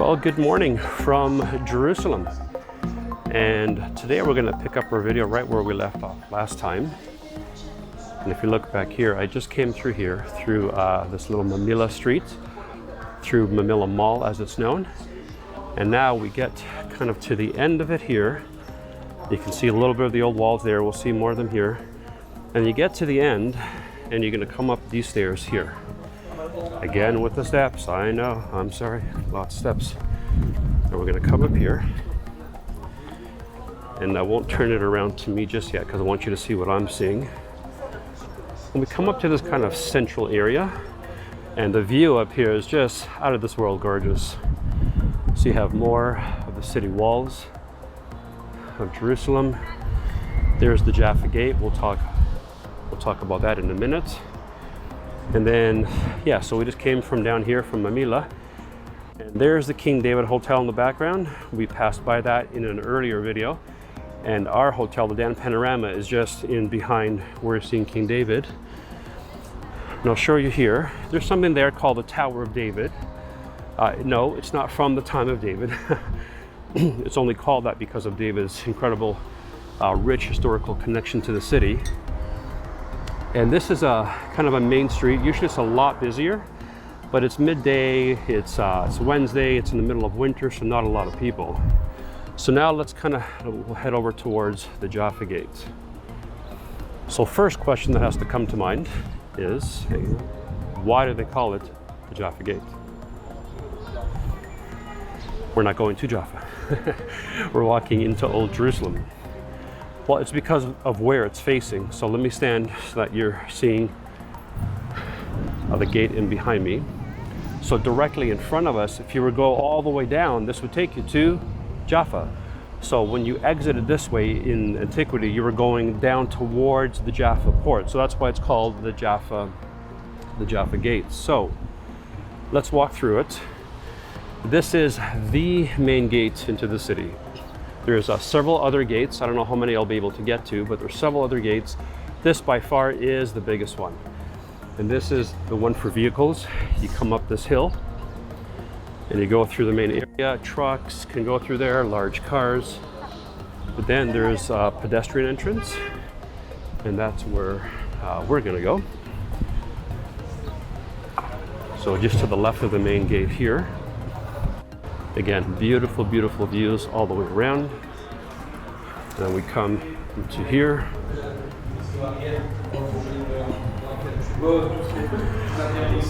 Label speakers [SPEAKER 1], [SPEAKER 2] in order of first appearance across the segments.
[SPEAKER 1] Well, good morning from Jerusalem. And today we're going to pick up our video right where we left off last time. And if you look back here, I just came through here, through this little Mamilla street, through Mamilla Mall as it's known. And now we get kind of to the end of it here. You can see a little bit of the old walls there. We'll see more of them here. And you get to the end and you're going to come up these stairs here. Again with the steps, I know, I'm sorry, lots of steps. And we're going to come up here. And I won't turn it around to me just yet because I want you to see what I'm seeing. And we come up to this kind of central area, and the view up here is just out of this world gorgeous. So you have more of the city walls of Jerusalem. There's the Jaffa Gate. We'll talk about that in a minute. And then, yeah, so we just came from down here from Mamilla. And there's the King David Hotel in the background. We passed by that in an earlier video. And our hotel, the Dan Panorama, is just in behind where you're seeing King David. And I'll show you here. There's something there called the Tower of David. No, it's not from the time of David. It's only called that because of David's incredible, rich historical connection to the city. And this is a kind of a main street. Usually it's a lot busier, but it's midday, it's Wednesday, it's in the middle of winter, so not a lot of people. So now let's kind of head over towards the Jaffa Gate. So first question that has to come to mind is, why do they call it the Jaffa Gate? We're not going to Jaffa. We're walking into Old Jerusalem. Well, it's because of where it's facing. So let me stand so that you're seeing the gate in behind me. So directly in front of us, if you were to go all the way down, this would take you to Jaffa. So when you exited this way in antiquity, you were going down towards the Jaffa port. So that's why it's called the Jaffa Gate. So let's walk through it. This is the main gate into the city. There's several other gates. I don't know how many I'll be able to get to, but there's several other gates. This by far is the biggest one. And this is the one for vehicles. You come up this hill and you go through the main area. Trucks can go through there, large cars. But then there's a pedestrian entrance, and that's where we're gonna go. So just to the left of the main gate here. Again, beautiful, beautiful views all the way around. Then we come into here.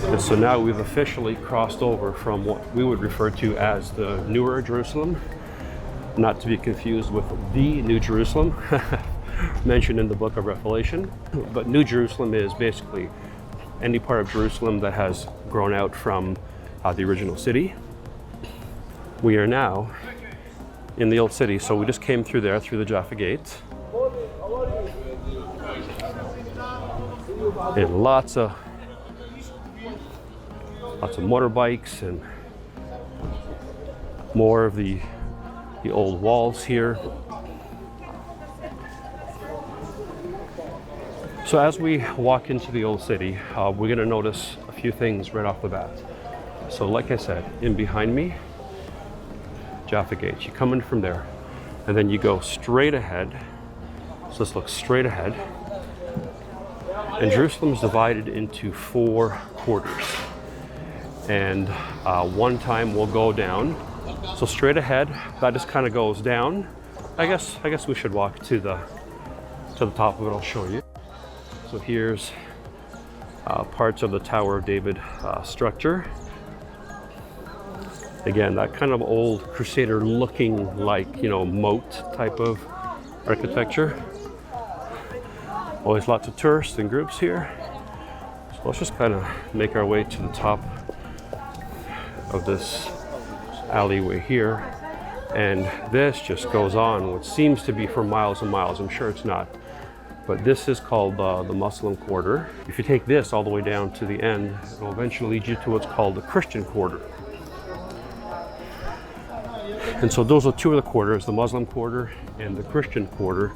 [SPEAKER 1] And so now we've officially crossed over from what we would refer to as the newer Jerusalem, not to be confused with the New Jerusalem mentioned in the book of Revelation. But New Jerusalem is basically any part of Jerusalem that has grown out from the original city. We are now in the old city, so we just came through there, through the Jaffa Gate. And lots of motorbikes and more of the old walls here. So as we walk into the old city, we're gonna notice a few things right off the bat. So like I said, in behind me, Jaffa Gate. You come in from there, and then you go straight ahead. So let's look straight ahead. And Jerusalem is divided into 4 quarters. And one time we'll go down. So straight ahead, that just kind of goes down. I guess we should walk to the top of it. I'll show you. So here's parts of the Tower of David structure. Again, that kind of old Crusader looking like, moat type of architecture. Always lots of tourists and groups here. So let's just kind of make our way to the top of this alleyway here. And this just goes on, what seems to be for miles and miles. I'm sure it's not. But this is called the Muslim quarter. If you take this all the way down to the end, it will eventually lead you to what's called the Christian quarter. And so those are 2 of the quarters, the Muslim quarter and the Christian quarter.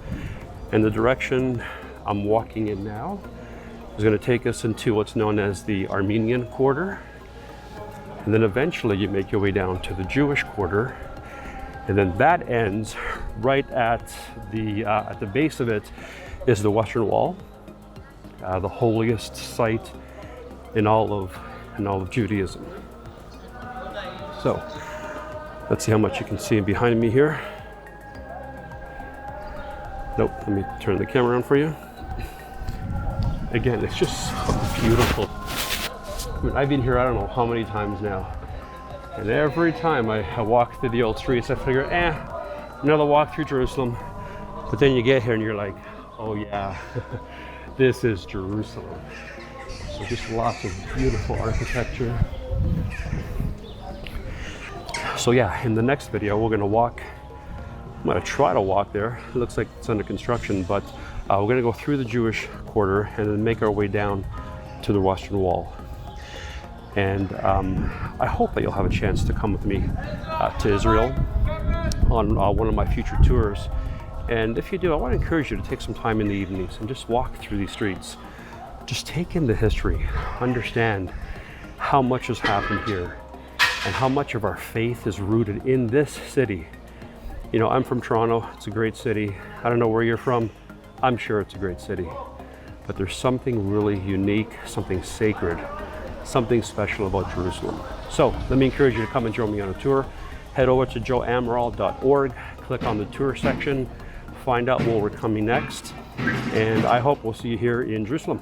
[SPEAKER 1] And the direction I'm walking in now is going to take us into what's known as the Armenian quarter. And then eventually you make your way down to the Jewish quarter. And then that ends right at the base of it is the Western Wall, the holiest site in all of Judaism. So let's see how much you can see behind me here. Nope, let me turn the camera around for you. Again, it's just so beautiful. I mean, I've been here I don't know how many times now. And every time I walk through the old streets, I figure, another walk through Jerusalem. But then you get here and you're like, oh yeah, this is Jerusalem. So just lots of beautiful architecture. So yeah, in the next video, we're I'm gonna try to walk there. It looks like it's under construction, but we're gonna go through the Jewish quarter and then make our way down to the Western Wall. And I hope that you'll have a chance to come with me to Israel on one of my future tours. And if you do, I want to encourage you to take some time in the evenings and just walk through these streets. Just take in the history, understand how much has happened here and how much of our faith is rooted in this city. You know, I'm from Toronto, it's a great city. I don't know where you're from, I'm sure it's a great city. But there's something really unique, something sacred, something special about Jerusalem. So let me encourage you to come and join me on a tour. Head over to joeamaral.org, click on the tour section, find out where we're coming next, and I hope we'll see you here in Jerusalem.